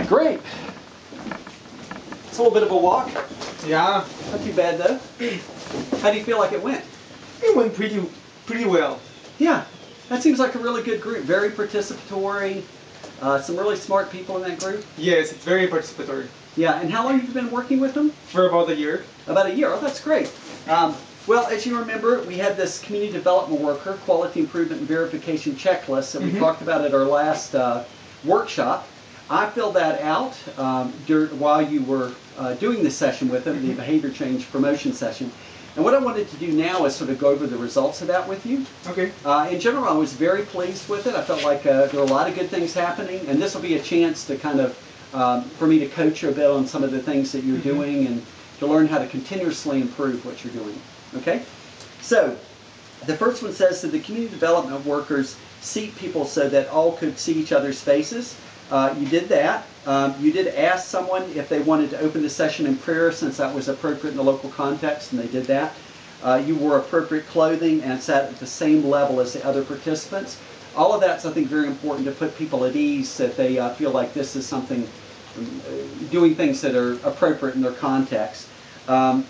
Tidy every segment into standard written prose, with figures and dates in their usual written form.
Great. It's a little bit of a walk. Yeah. Not too bad though. How do you feel like it went? It went pretty well. Yeah, that seems like a really good group. Very participatory. Some really smart people in that group. Yes, it's very participatory. Yeah, and how long have you been working with them? For about a year. About a year. Oh, that's great. Well, as you remember, we had this community development worker, quality improvement and verification checklist that we talked about at our last workshop. I filled that out while you were doing this session with them, the behavior change promotion session. And what I wanted to do now is sort of go over the results of that with you. Okay. In general, I was very pleased with it. I felt like there were a lot of good things happening, and this will be a chance to kind of, for me to coach you a bit on some of the things that you're doing and to learn how to continuously improve what you're doing. Okay? So, the first one says that the community development workers seat people so that all could see each other's faces. You did that. You did ask someone if they wanted to open the session in prayer since that was appropriate in the local context, and they did that. You wore appropriate clothing and sat at the same level as the other participants. All of that's, I think, very important to put people at ease, that they feel like this is something, doing things that are appropriate in their context.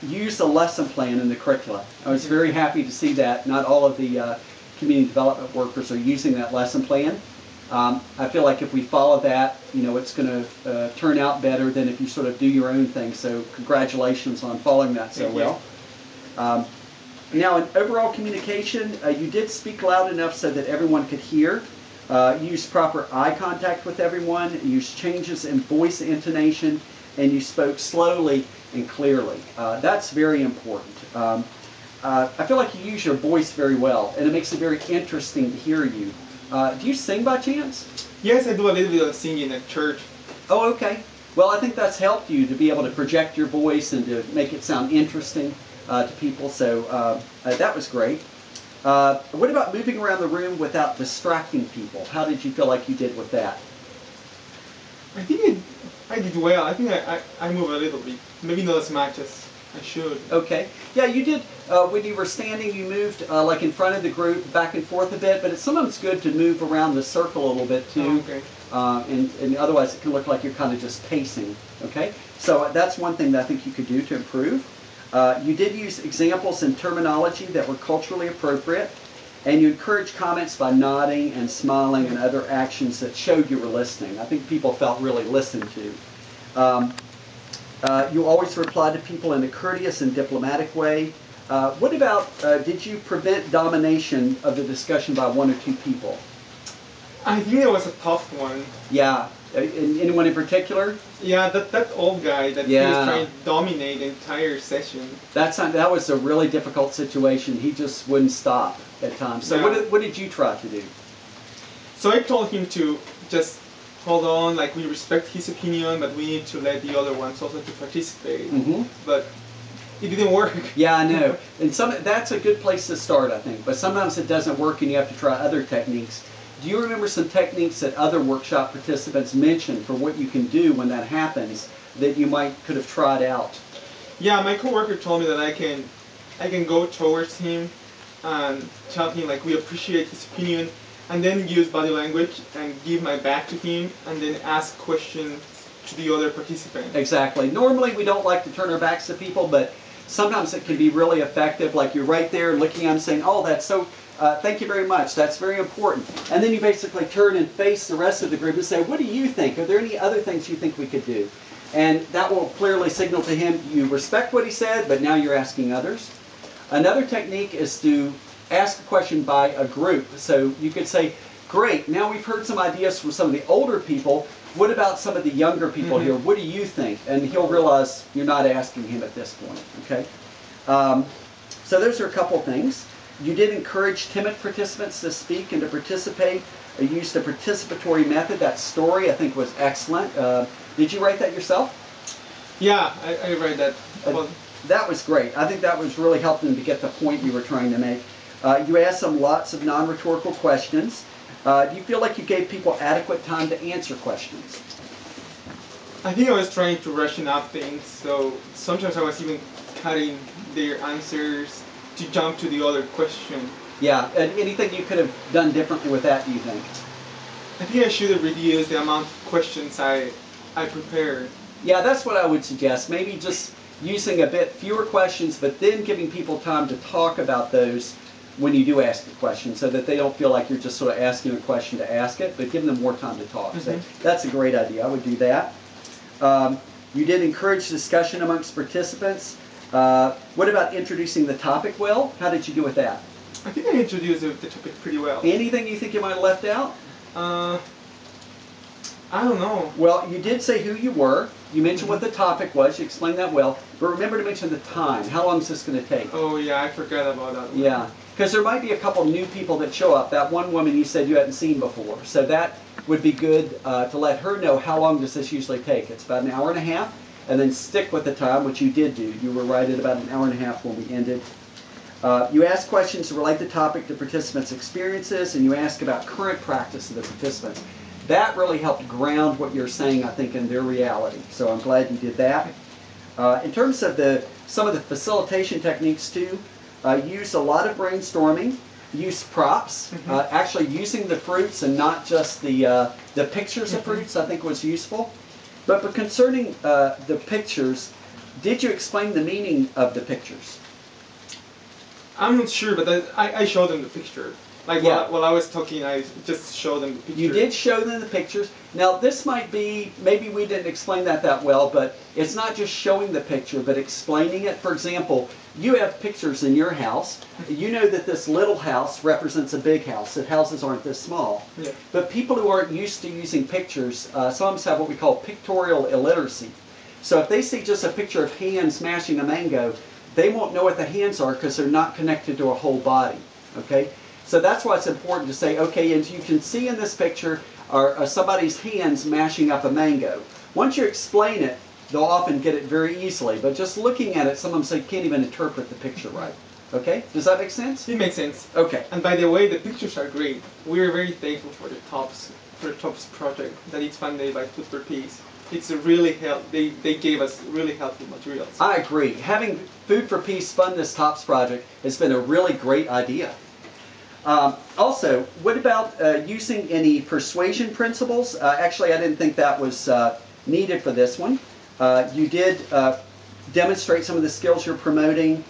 Use the lesson plan in the curricula. I was very happy to see that not all of the community development workers are using that lesson plan. I feel like if we follow that, it's going to turn out better than if you sort of do your own thing. So congratulations on following that so well. Now, in overall communication, you did speak loud enough so that everyone could hear. Use proper eye contact with everyone. Use changes in voice intonation, and you spoke slowly and clearly. That's very important. I feel like you use your voice very well, and it makes it very interesting to hear you. Do you sing by chance? Yes, I do a little bit of singing at church. Oh, okay. Well, I think that's helped you to be able to project your voice and to make it sound interesting to people, so that was great. What about moving around the room without distracting people? How did you feel like you did with that? I think I did well. I think I move a little bit. Maybe not as much as I should. Okay. Yeah, you did. When you were standing, you moved like in front of the group, back and forth a bit, but it's sometimes good to move around the circle a little bit too. Oh, okay. And otherwise it can look like you're kind of just pacing. Okay? So that's one thing that I think you could do to improve. You did use examples and terminology that were culturally appropriate, and you encouraged comments by nodding and smiling and other actions that showed you were listening. I think people felt really listened to. You always replied to people in a courteous and diplomatic way. What about, did you prevent domination of the discussion by one or two people? I think it was a tough one. Yeah. Anyone in particular? Yeah, that old guy that he was trying to dominate the entire session. That was a really difficult situation. He just wouldn't stop at times. So what did you try to do? So I told him to just hold on, like we respect his opinion, but we need to let the other ones also to participate. But it didn't work. Yeah, I know. And that's a good place to start, I think. But sometimes it doesn't work and you have to try other techniques. Do you remember some techniques that other workshop participants mentioned for what you can do when that happens that you could have tried out? Yeah, my coworker told me that I can go towards him and tell him like we appreciate his opinion, and then use body language and give my back to him and then ask questions to the other participants. Exactly. Normally we don't like to turn our backs to people, but sometimes it can be really effective. Like you're right there looking at them saying, oh, that's so, thank you very much, that's very important. And then you basically turn and face the rest of the group and say, what do you think? Are there any other things you think we could do? And that will clearly signal to him you respect what he said, but now you're asking others. Another technique is to ask a question by a group. So you could say, great, now we've heard some ideas from some of the older people. What about some of the younger people here? What do you think? And he'll realize you're not asking him at this point. Okay. So those are a couple things. You did encourage timid participants to speak and to participate. You used a participatory method. That story, I think, was excellent. Did you write that yourself? Yeah, I read that. That was great. I think that was really helping to get the point you were trying to make. You asked them lots of non-rhetorical questions. Do you feel like you gave people adequate time to answer questions? I think I was trying to ration up things, so sometimes I was even cutting their answers to jump to the other question. Yeah, and anything you could have done differently with that, do you think? I think I should have reduced the amount of questions I I prepared. Yeah, that's what I would suggest. Maybe just using a bit fewer questions, but then giving people time to talk about those when you do ask a question, so that they don't feel like you're just sort of asking a question to ask it, but giving them more time to talk. So that's a great idea. I would do that. You did encourage discussion amongst participants. What about introducing the topic well? How did you do with that? I think I introduced the topic pretty well. Anything you think you might have left out? I don't know. Well, you did say who you were. You mentioned what the topic was. You explained that well. But remember to mention the time. How long is this going to take? Oh, yeah, I forgot about that one. Yeah, because there might be a couple new people that show up. That one woman you said you hadn't seen before. So that would be good to let her know how long does this usually take. It's about an hour and a half. And then stick with the time, which you did do. You were right at about an hour and a half when we ended. You ask questions to relate the topic to participants' experiences, and you ask about current practice of the participants. That really helped ground what you're saying, I think, in their reality. So I'm glad you did that. In terms of some of the facilitation techniques too, use a lot of brainstorming. Use props. Actually using the fruits and not just the pictures of fruits, I think was useful. But concerning the pictures, did you explain the meaning of the pictures? I'm not sure, but I showed them the picture. Like while I was talking, I just showed them the picture. You did show them the pictures. Now this might be, maybe we didn't explain that well, but it's not just showing the picture, but explaining it. For example, you have pictures in your house. You know that this little house represents a big house, that houses aren't this small. Yeah. But people who aren't used to using pictures, some have what we call pictorial illiteracy. So if they see just a picture of hands smashing a mango, they won't know what the hands are because they're not connected to a whole body. Okay? So that's why it's important to say, okay, as you can see in this picture are somebody's hands mashing up a mango. Once you explain it, they'll often get it very easily. But just looking at it, some of them can't even interpret the picture right. Okay? Does that make sense? It makes sense. Okay. And by the way, the pictures are great. We are very thankful for the TOPS project that it's funded by Food for Peace. It's a really they gave us really helpful materials. I agree. Having Food for Peace fund this TOPS project has been a really great idea. Also, what about using any persuasion principles? Actually, I didn't think that was needed for this one. You did demonstrate some of the skills you're promoting.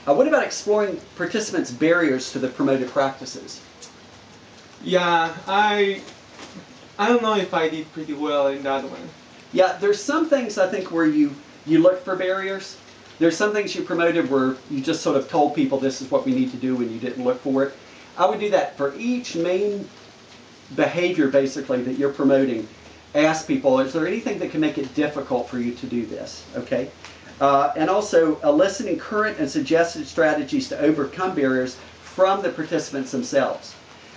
What about exploring participants' barriers to the promoted practices? Yeah, I don't know if I did pretty well in that one. Yeah, there's some things I think where you look for barriers. There's some things you promoted where you just sort of told people this is what we need to do and you didn't look for it. I would do that for each main behavior, basically, that you're promoting. Ask people, is there anything that can make it difficult for you to do this? Okay? And also, eliciting current and suggested strategies to overcome barriers from the participants themselves.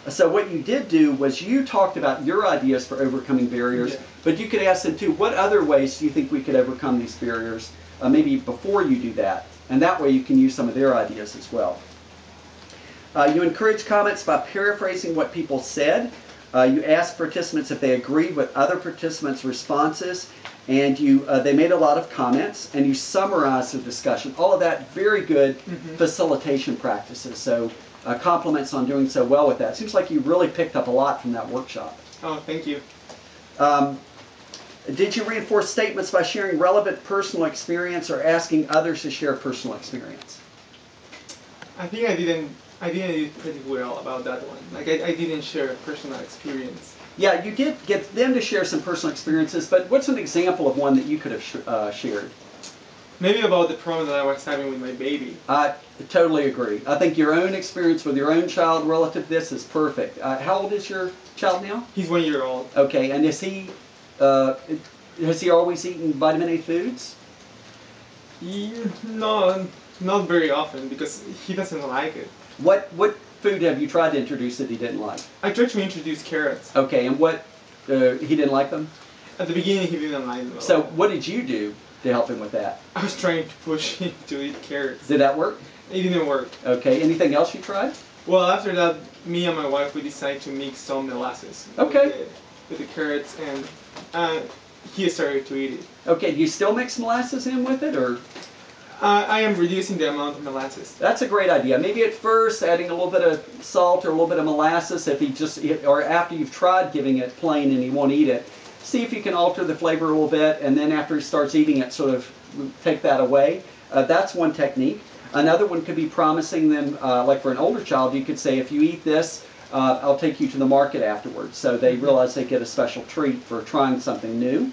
So what you did do was you talked about your ideas for overcoming barriers, but you could ask them too, what other ways do you think we could overcome these barriers, maybe before you do that? And that way you can use some of their ideas as well. You encourage comments by paraphrasing what people said. You asked participants if they agreed with other participants' responses, and they made a lot of comments, and you summarized the discussion. All of that, very good facilitation practices. So compliments on doing so well with that. It seems like you really picked up a lot from that workshop. Oh, thank you. Did you reinforce statements by sharing relevant personal experience or asking others to share personal experience? I think I didn't do pretty well about that one. Like I didn't share personal experience. Yeah, you did get them to share some personal experiences, but what's an example of one that you could have shared? Maybe about the problem that I was having with my baby. I totally agree. I think your own experience with your own child relative to this is perfect. How old is your child now? He's 1 year old. Okay, and has he always eaten vitamin A foods? No, not very often because he doesn't like it. What food have you tried to introduce that he didn't like? I tried to introduce carrots. Okay, and what, he didn't like them? At the beginning, he didn't like them. So what did you do to help him with that? I was trying to push him to eat carrots. Did that work? It didn't work. Okay, anything else you tried? Well, after that, me and my wife, we decided to mix some molasses with the carrots, and he started to eat it. Okay, do you still mix molasses in with it, or? I am reducing the amount of molasses. That's a great idea. Maybe at first adding a little bit of salt or a little bit of molasses, or after you've tried giving it plain and he won't eat it, see if you can alter the flavor a little bit, and then after he starts eating it, sort of take that away. That's one technique. Another one could be promising them, like for an older child, you could say, if you eat this, I'll take you to the market afterwards. So they realize they get a special treat for trying something new.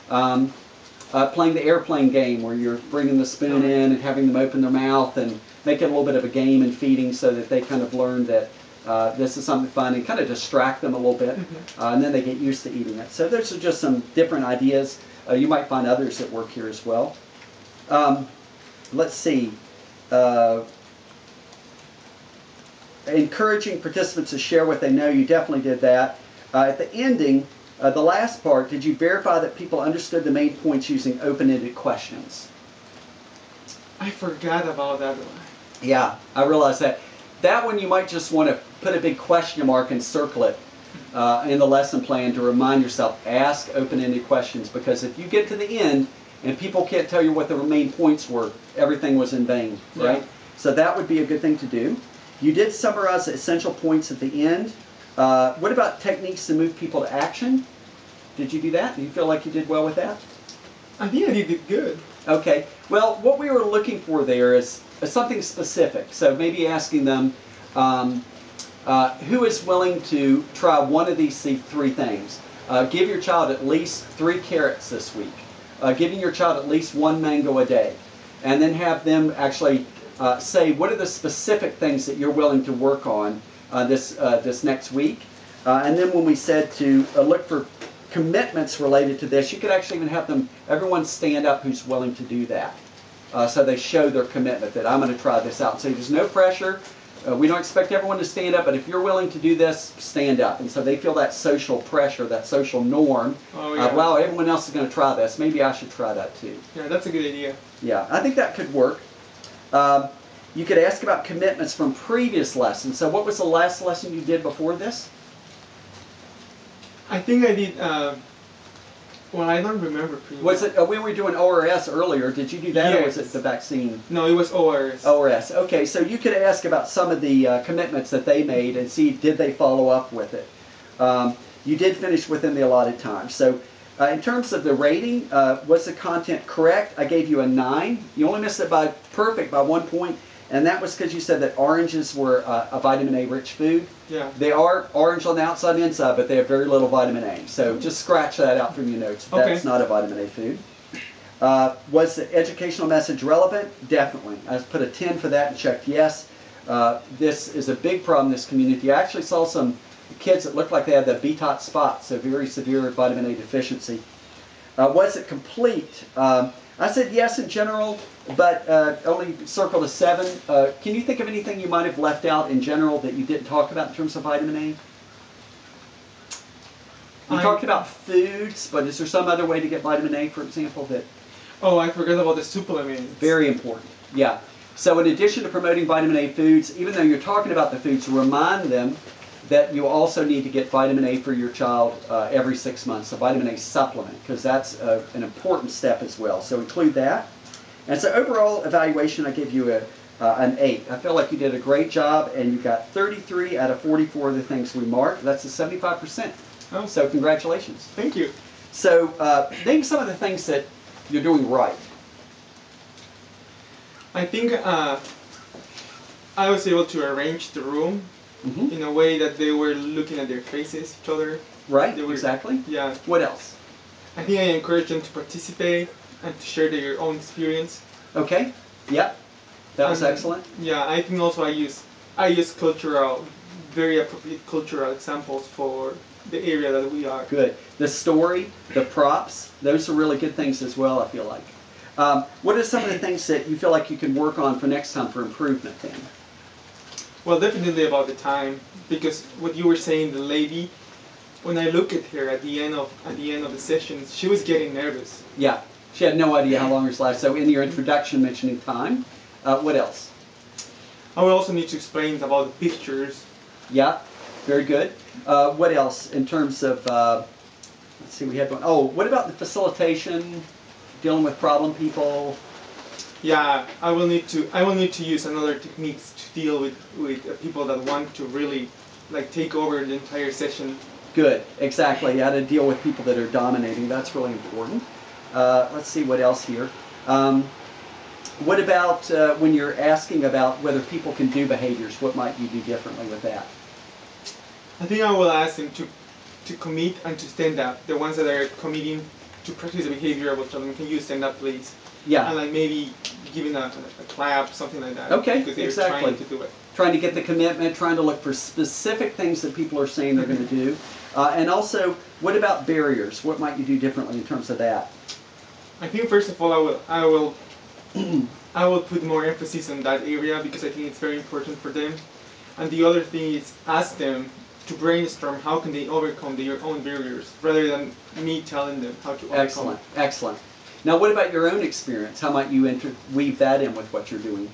Playing the airplane game, where you're bringing the spoon in and having them open their mouth and make it a little bit of a game and feeding, so that they kind of learn that this is something fun, and kind of distract them a little bit, and then they get used to eating it. So those are just some different ideas. You might find others that work here as well. Let's see. Encouraging participants to share what they know. You definitely did that. At the ending, the last part, did you verify that people understood the main points using open-ended questions? I forgot about that one. Yeah, I realized that. That one you might just want to put a big question mark and circle it in the lesson plan to remind yourself, ask open-ended questions, because if you get to the end and people can't tell you what the main points were, everything was in vain, right? So that would be a good thing to do. You did summarize the essential points at the end. What about techniques to move people to action? Did you do that? Do you feel like you did well with that? I think I did good. Okay. Well, what we were looking for there is something specific. So maybe asking them, who is willing to try one of these three things? Give your child at least 3 carrots this week. Giving your child at least 1 mango a day. And then have them actually say, what are the specific things that you're willing to work on this next week? And then when we said to look for commitments related to this, you could actually even have everyone stand up who's willing to do that. So they show their commitment that I'm going to try this out. So there's no pressure. We don't expect everyone to stand up, but if you're willing to do this, stand up. And so they feel that social pressure, that social norm. Oh, yeah. Wow, everyone else is going to try this. Maybe I should try that too. Yeah, that's a good idea. Yeah, I think that could work. You could ask about commitments from previous lessons. So what was the last lesson you did before this? I think I did, well, I don't remember pretty Was well. it, we were doing ORS earlier. Did you do that, or was Yes. it the vaccine? No, it was ORS. ORS. Okay, so you could ask about some of the commitments that they made and see, did they follow up with it? You did finish within the allotted time. So in terms of the rating, was the content correct? I gave you a 9. You only missed it by 1 point. And that was because you said that oranges were a vitamin A rich food. Yeah. They are orange on the outside and inside, but they have very little vitamin A. So just scratch that out from your notes. Okay. That's not a vitamin A food. Was the educational message relevant? Definitely. I put a 10 for that and checked yes. This is a big problem in this community. I actually saw some kids that looked like they had the BTOT spots, so very severe vitamin A deficiency. Was it complete? I said yes in general, but only circled a 7. Can you think of anything you might have left out in general that you didn't talk about in terms of vitamin A? You talked about foods, but is there some other way to get vitamin A, for example, that... Oh, I forgot about the supplements. Very important, yeah. So in addition to promoting vitamin A foods, even though you're talking about the foods, remind them that you also need to get vitamin A for your child every 6 months, a vitamin A supplement, because that's an important step as well. So include that. And so overall evaluation, I give you an 8. I feel like you did a great job, and you got 33 out of 44 of the things we marked. That's a 75%. Oh. So congratulations. Thank you. So name some of the things that you're doing right. I think I was able to arrange the room Mm-hmm. in a way that they were looking at their faces, each other. Right, They were, exactly. Yeah. What else? I think I encouraged them to participate and to share their own experience. Okay, yep, that was And, excellent. Yeah, I think also I use cultural, very appropriate cultural examples for the area that we are. Good. The story, the props, those are really good things as well, I feel like. What are some of the things that you feel like you can work on for next time for improvement then? Well, definitely about the time, because what you were saying, the lady, when I look at her at the end of the session, she was getting nervous. Yeah, she had no idea how long her life. So in your introduction mentioning time, what else? I will also need to explain about the pictures. Yeah, very good. What else in terms of, let's see, we had one. Oh, what about the facilitation, dealing with problem people? Yeah, I will need to use another techniques to deal with people that want to really like take over the entire session. Good, exactly. How to deal with people that are dominating. That's really important. Let's see what else here. What about when you're asking about whether people can do behaviors? What might you do differently with that? I think I will ask them to commit and to stand up. The ones that are committing to practice the behavior, I will tell them, can you stand up, please? Yeah. And like maybe giving a clap, something like that. Okay, because they're exactly. trying to do it. Trying to get the commitment, trying to look for specific things that people are saying they're going to do. And also, what about barriers? What might you do differently in terms of that? I think first of all, I will put more emphasis on that area because I think it's very important for them. And the other thing is ask them to brainstorm how can they overcome their own barriers rather than me telling them how to overcome. Excellent, excellent. Now, what about your own experience? How might you weave that in with what you're doing?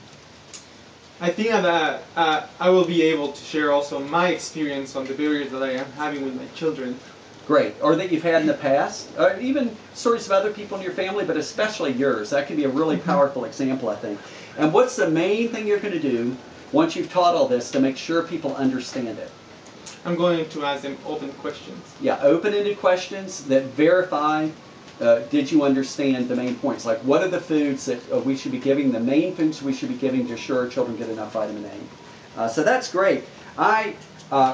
I think that I will be able to share also my experience on the barriers that I am having with my children. Great. Or that you've had in the past, or even stories of other people in your family, but especially yours. That can be a really powerful example, I think. And what's the main thing you're going to do once you've taught all this to make sure people understand it? I'm going to ask them open questions. Yeah, open-ended questions that verify, did you understand the main points? Like, what are the foods that we should be giving, the main foods we should be giving to ensure our children get enough vitamin A? So that's great. I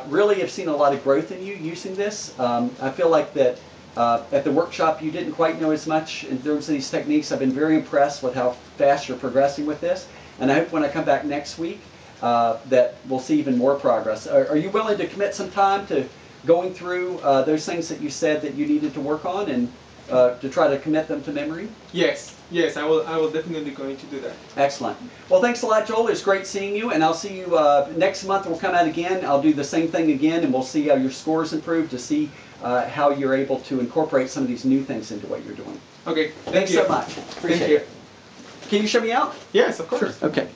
really have seen a lot of growth in you using this. I feel like that at the workshop you didn't quite know as much in terms of these techniques. I've been very impressed with how fast you're progressing with this. And I hope when I come back next week that we'll see even more progress. Are you willing to commit some time to going through those things that you said that you needed to work on and to try to commit them to memory? Yes, yes, I will definitely going to do that. Excellent. Well, thanks a lot, Joel. It's great seeing you, and I'll see you next month. We'll come out again. I'll do the same thing again, and we'll see how your scores improve to see how you're able to incorporate some of these new things into what you're doing. Okay, Thanks so much. Appreciate it. Can you show me out? Yes, of course. Sure. Okay.